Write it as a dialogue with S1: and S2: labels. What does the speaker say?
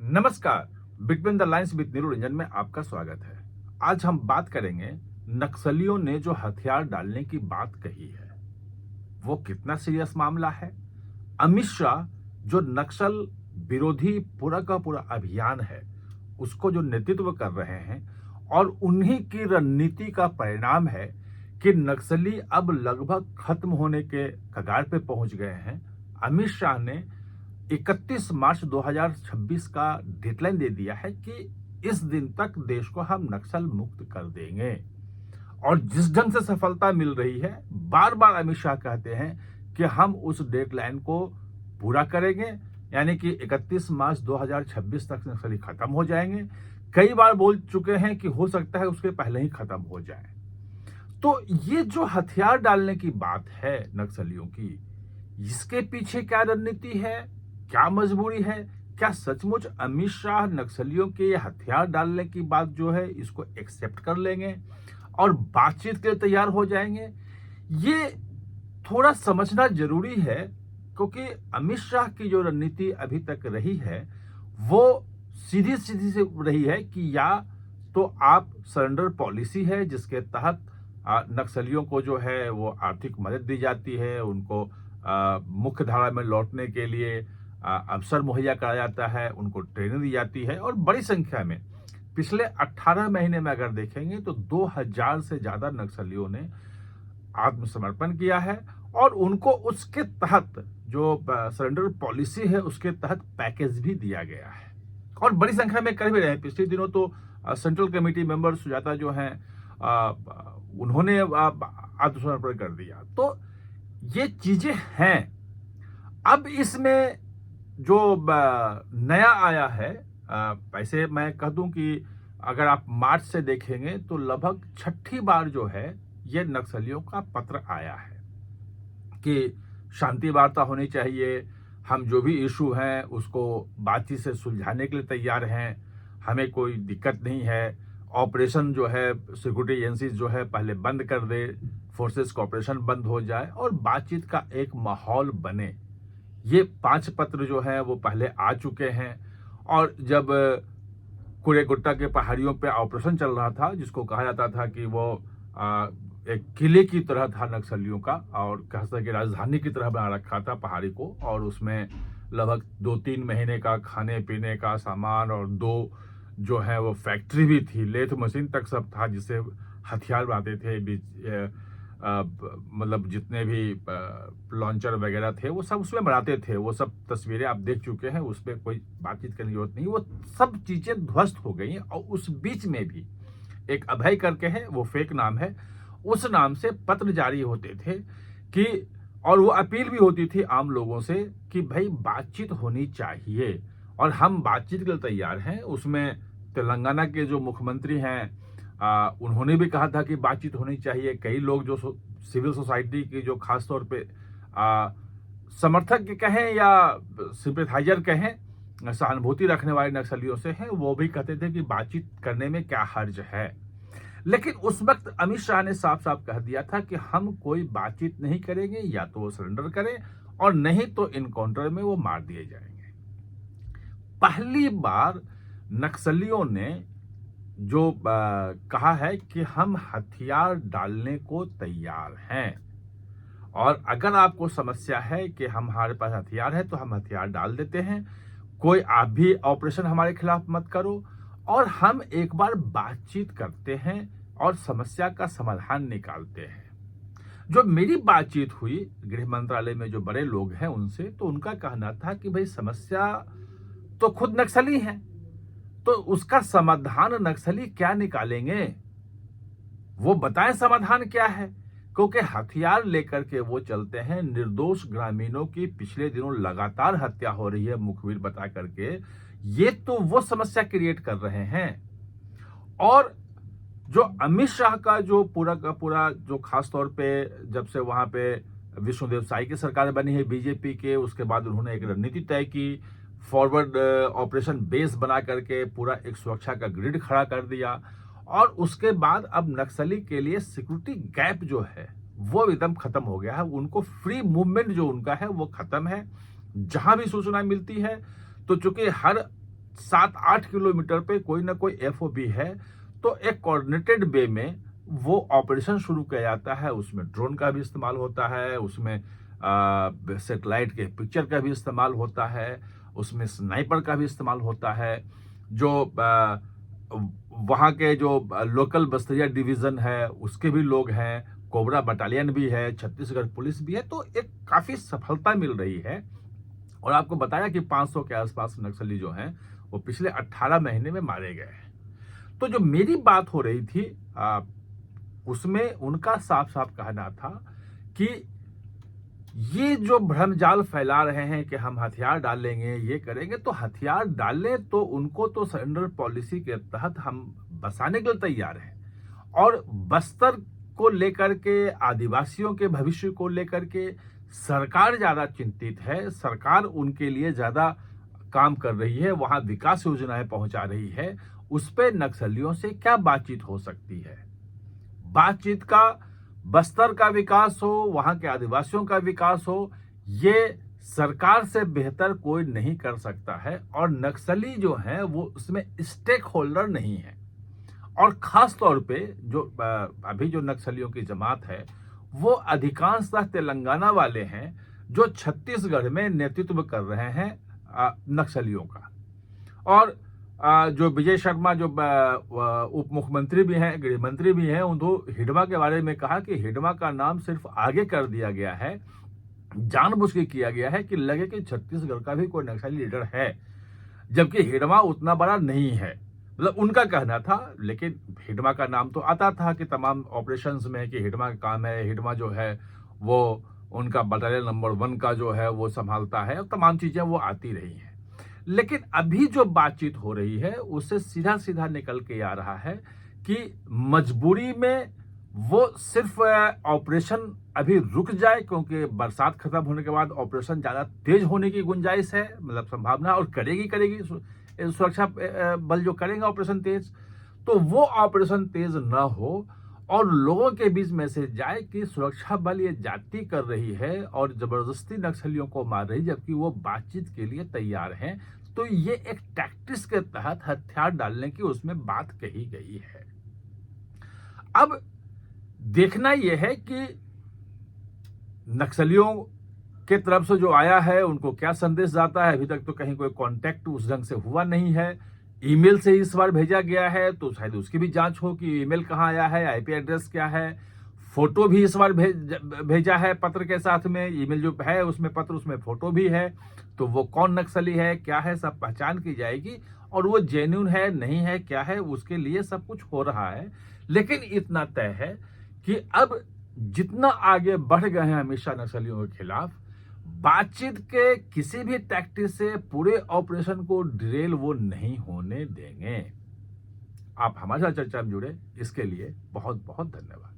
S1: नमस्कार। Between the lines with Neeru Ranjan में आपका स्वागत है। आज हम बात करेंगे नक्सलियों ने जो हथियार डालने की बात कही है वो कितना सीरियस मामला है। अमित शाह जो नक्सल विरोधी पूरा का पूरा अभियान है उसको जो नेतृत्व कर रहे हैं और उन्हीं की रणनीति का परिणाम है कि नक्सली अब लगभग खत्म होने के कगार पे पहुंच गए हैं। अमित शाह ने 31 मार्च 2026 का डेडलाइन दे दिया है कि इस दिन तक देश को हम नक्सल मुक्त कर देंगे और जिस ढंग से सफलता मिल रही है, बार बार अमित शाह कहते हैं कि हम उस डेडलाइन को पूरा करेंगे, यानी कि 31 मार्च 2026 तक नक्सली खत्म हो जाएंगे। कई बार बोल चुके हैं कि हो सकता है उसके पहले ही खत्म हो जाए। तो ये जो हथियार डालने की बात है नक्सलियों की, इसके पीछे क्या रणनीति है, क्या मजबूरी है, क्या सचमुच अमित शाह नक्सलियों के ये हथियार डालने की बात जो है इसको एक्सेप्ट कर लेंगे और बातचीत के लिए तैयार हो जाएंगे? ये थोड़ा समझना जरूरी है क्योंकि अमित शाह की जो रणनीति अभी तक रही है वो सीधी सीधी से रही है कि या तो आप सरेंडर पॉलिसी है जिसके तहत नक्सलियों को जो है वो आर्थिक मदद दी जाती है, उनको मुख्य धारा में लौटने के लिए अवसर मुहैया कराया जाता है, उनको ट्रेनिंग दी जाती है और बड़ी संख्या में पिछले 18 महीने में अगर देखेंगे तो 2000 से ज्यादा नक्सलियों ने आत्मसमर्पण किया है और उनको उसके तहत जो सरेंडर पॉलिसी है उसके तहत पैकेज भी दिया गया है और बड़ी संख्या में कर भी रहे हैं। पिछले दिनों तो सेंट्रल कमेटी मेंबर सुजाता जो हैं उन्होंने आत्मसमर्पण कर दिया। तो ये चीजें हैं। अब इसमें जो नया आया है, वैसे मैं कह दूं कि अगर आप मार्च से देखेंगे तो लगभग छठी बार जो है ये नक्सलियों का पत्र आया है कि शांति वार्ता होनी चाहिए, हम जो भी इशू हैं उसको बातचीत से सुलझाने के लिए तैयार हैं, हमें कोई दिक्कत नहीं है, ऑपरेशन जो है सिक्योरिटी एजेंसीज जो है पहले बंद कर दे, फोर्सेस का ऑपरेशन बंद हो जाए और बातचीत का एक माहौल बने। ये 5 पत्र जो है वो पहले आ चुके हैं और जब कुरेगुट्टा के पहाड़ियों पे ऑपरेशन चल रहा था जिसको कहा जाता था कि वो एक किले की तरह था नक्सलियों का और कहता कि राजधानी की तरह बना रखा था पहाड़ी को और उसमें लगभग 2-3 महीने का खाने पीने का सामान और 2 जो है वो फैक्ट्री भी थी, लेथ मशीन तक सब था जिससे हथियार बनाते थे। मतलब जितने भी लॉन्चर वगैरह थे वो सब उसमें बनाते थे। वो सब तस्वीरें आप देख चुके हैं, उसमें कोई बातचीत करने की जरूरत नहीं, वो सब चीजें ध्वस्त हो गई हैं। और उस बीच में भी एक अभय करके है, वो फेक नाम है, उस नाम से पत्र जारी होते थे कि और वो अपील भी होती थी आम लोगों से कि भाई बातचीत होनी चाहिए और हम बातचीत के लिए तैयार हैं। उसमें तेलंगाना के जो मुख्यमंत्री हैं उन्होंने भी कहा था कि बातचीत होनी चाहिए। कई लोग जो सिविल सोसाइटी की जो खासतौर पे समर्थक कहें या सिंपैथाइजर कहें, सहानुभूति रखने वाले नक्सलियों से हैं, वो भी कहते थे कि बातचीत करने में क्या हर्ज है। लेकिन उस वक्त अमित शाह ने साफ साफ कह दिया था कि हम कोई बातचीत नहीं करेंगे, या तो वो सरेंडर करें और नहीं तो इनकाउंटर में वो मार दिए जाएंगे। पहली बार नक्सलियों ने जो कहा है कि हम हथियार डालने को तैयार हैं और अगर आपको समस्या है कि हमारे पास हथियार है तो हम हथियार डाल देते हैं, कोई आप भी ऑपरेशन हमारे खिलाफ मत करो और हम एक बार बातचीत करते हैं और समस्या का समाधान निकालते हैं। जो मेरी बातचीत हुई गृह मंत्रालय में जो बड़े लोग हैं उनसे, तो उनका कहना था कि भाई समस्या तो खुद नक्सली है, तो उसका समाधान नक्सली क्या निकालेंगे, वो बताएं समाधान क्या है। क्योंकि हथियार लेकर के वो चलते हैं, निर्दोष ग्रामीणों की पिछले दिनों लगातार हत्या हो रही है मुखबिर बता करके, ये तो वो समस्या क्रिएट कर रहे हैं। और जो अमित शाह का जो पूरा का पूरा जो खास तौर पे जब से वहां पे विष्णुदेव साई की सरकार बनी है बीजेपी के, उसके बाद उन्होंने एक रणनीति तय की, फॉरवर्ड ऑपरेशन बेस बना करके पूरा एक सुरक्षा का ग्रिड खड़ा कर दिया और उसके बाद अब नक्सली के लिए सिक्योरिटी गैप जो है वो एकदम खत्म हो गया है। उनको फ्री मूवमेंट जो उनका है वो खत्म है। जहां भी सूचना मिलती है तो चूंकि हर 7-8 किलोमीटर पे कोई ना कोई एफओबी है, तो एक कोऑर्डिनेटेड वे में वो ऑपरेशन शुरू किया जाता है। उसमें ड्रोन का भी इस्तेमाल होता है, उसमें सैटेलाइट के पिक्चर का भी इस्तेमाल होता है, उसमें स्नाइपर का भी इस्तेमाल होता है। जो वहाँ के जो लोकल बस्तरिया डिवीजन है उसके भी लोग हैं, कोबरा बटालियन भी है, छत्तीसगढ़ पुलिस भी है, तो एक काफी सफलता मिल रही है। और आपको बताया कि 500 के आसपास नक्सली जो हैं वो पिछले 18 महीने में मारे गए हैं। तो जो मेरी बात हो रही थी उसमें उनका साफ साफ कहना था कि ये जो भ्रमजाल फैला रहे हैं कि हम हथियार डालेंगे, ये करेंगे, तो हथियार डालें तो उनको तो सरेंडर पॉलिसी के तहत हम बसाने के लिए तैयार हैं। और बस्तर को लेकर के, आदिवासियों के भविष्य को लेकर के सरकार ज्यादा चिंतित है। सरकार उनके लिए ज्यादा काम कर रही है, वहां विकास योजनाएं पहुंचा रही है। उस पे नक्सलियों से क्या बातचीत हो सकती है? बातचीत का, बस्तर का विकास हो, वहां के आदिवासियों का विकास हो, ये सरकार से बेहतर कोई नहीं कर सकता है। और नक्सली जो हैं वो उसमें स्टेक होल्डर नहीं है। और खास तौर पे जो अभी जो नक्सलियों की जमात है वो अधिकांशतः तेलंगाना वाले हैं, जो छत्तीसगढ़ में नेतृत्व कर रहे हैं नक्सलियों का। और जो विजय शर्मा जो उप मुख्यमंत्री भी हैं, गृह मंत्री भी हैं, उन्होंने हिडमा के बारे में कहा कि हिडमा का नाम सिर्फ आगे कर दिया गया है, जानबूझ के किया गया है कि लगे कि छत्तीसगढ़ का भी कोई नक्सली लीडर है, जबकि हिडमा उतना बड़ा नहीं है, मतलब उनका कहना था। लेकिन हिडमा का नाम तो आता था कि तमाम ऑपरेशंस में कि हिडमा का काम है, हिडमा जो है वो उनका बटालियन नंबर 1 का जो है वो संभालता है, और तमाम चीजें वो आती रही हैं। लेकिन अभी जो बातचीत हो रही है उससे सीधा सीधा निकल के आ रहा है कि मजबूरी में वो सिर्फ ऑपरेशन अभी रुक जाए, क्योंकि बरसात खत्म होने के बाद ऑपरेशन ज्यादा तेज होने की गुंजाइश है, मतलब संभावना, और करेगी सुरक्षा बल जो करेंगे ऑपरेशन तेज, तो वो ऑपरेशन तेज ना हो और लोगों के बीच मैसेज जाए कि सुरक्षा बल ये जाति कर रही है और जबरदस्ती नक्सलियों को मार रही, जबकि वो बातचीत के लिए तैयार हैं। तो ये एक टैक्टिक्स के तहत हथियार डालने की उसमें बात कही गई है। अब देखना यह है कि नक्सलियों के तरफ से जो आया है उनको क्या संदेश जाता है। अभी तक तो कहीं कोई कांटेक्ट उस ढंग से हुआ नहीं है। ईमेल से इस बार भेजा गया है, तो शायद उसकी भी जांच हो कि ईमेल कहां आया है, आईपी एड्रेस क्या है। फोटो भी इस बार भेजा है पत्र के साथ में, ईमेल जो है उसमें पत्र, उसमें फोटो भी है। तो वो कौन नक्सली है, क्या है, सब पहचान की जाएगी। और वो जेन्युइन है नहीं है, क्या है, उसके लिए सब कुछ हो रहा है। लेकिन इतना तय है कि अब जितना आगे बढ़ गए हैं हमेशा नक्सलियों के खिलाफ, बातचीत के किसी भी टैक्टिक से पूरे ऑपरेशन को डिरेल वो नहीं होने देंगे। आप हमारे साथ चर्चा में जुड़े, इसके लिए बहुत बहुत धन्यवाद।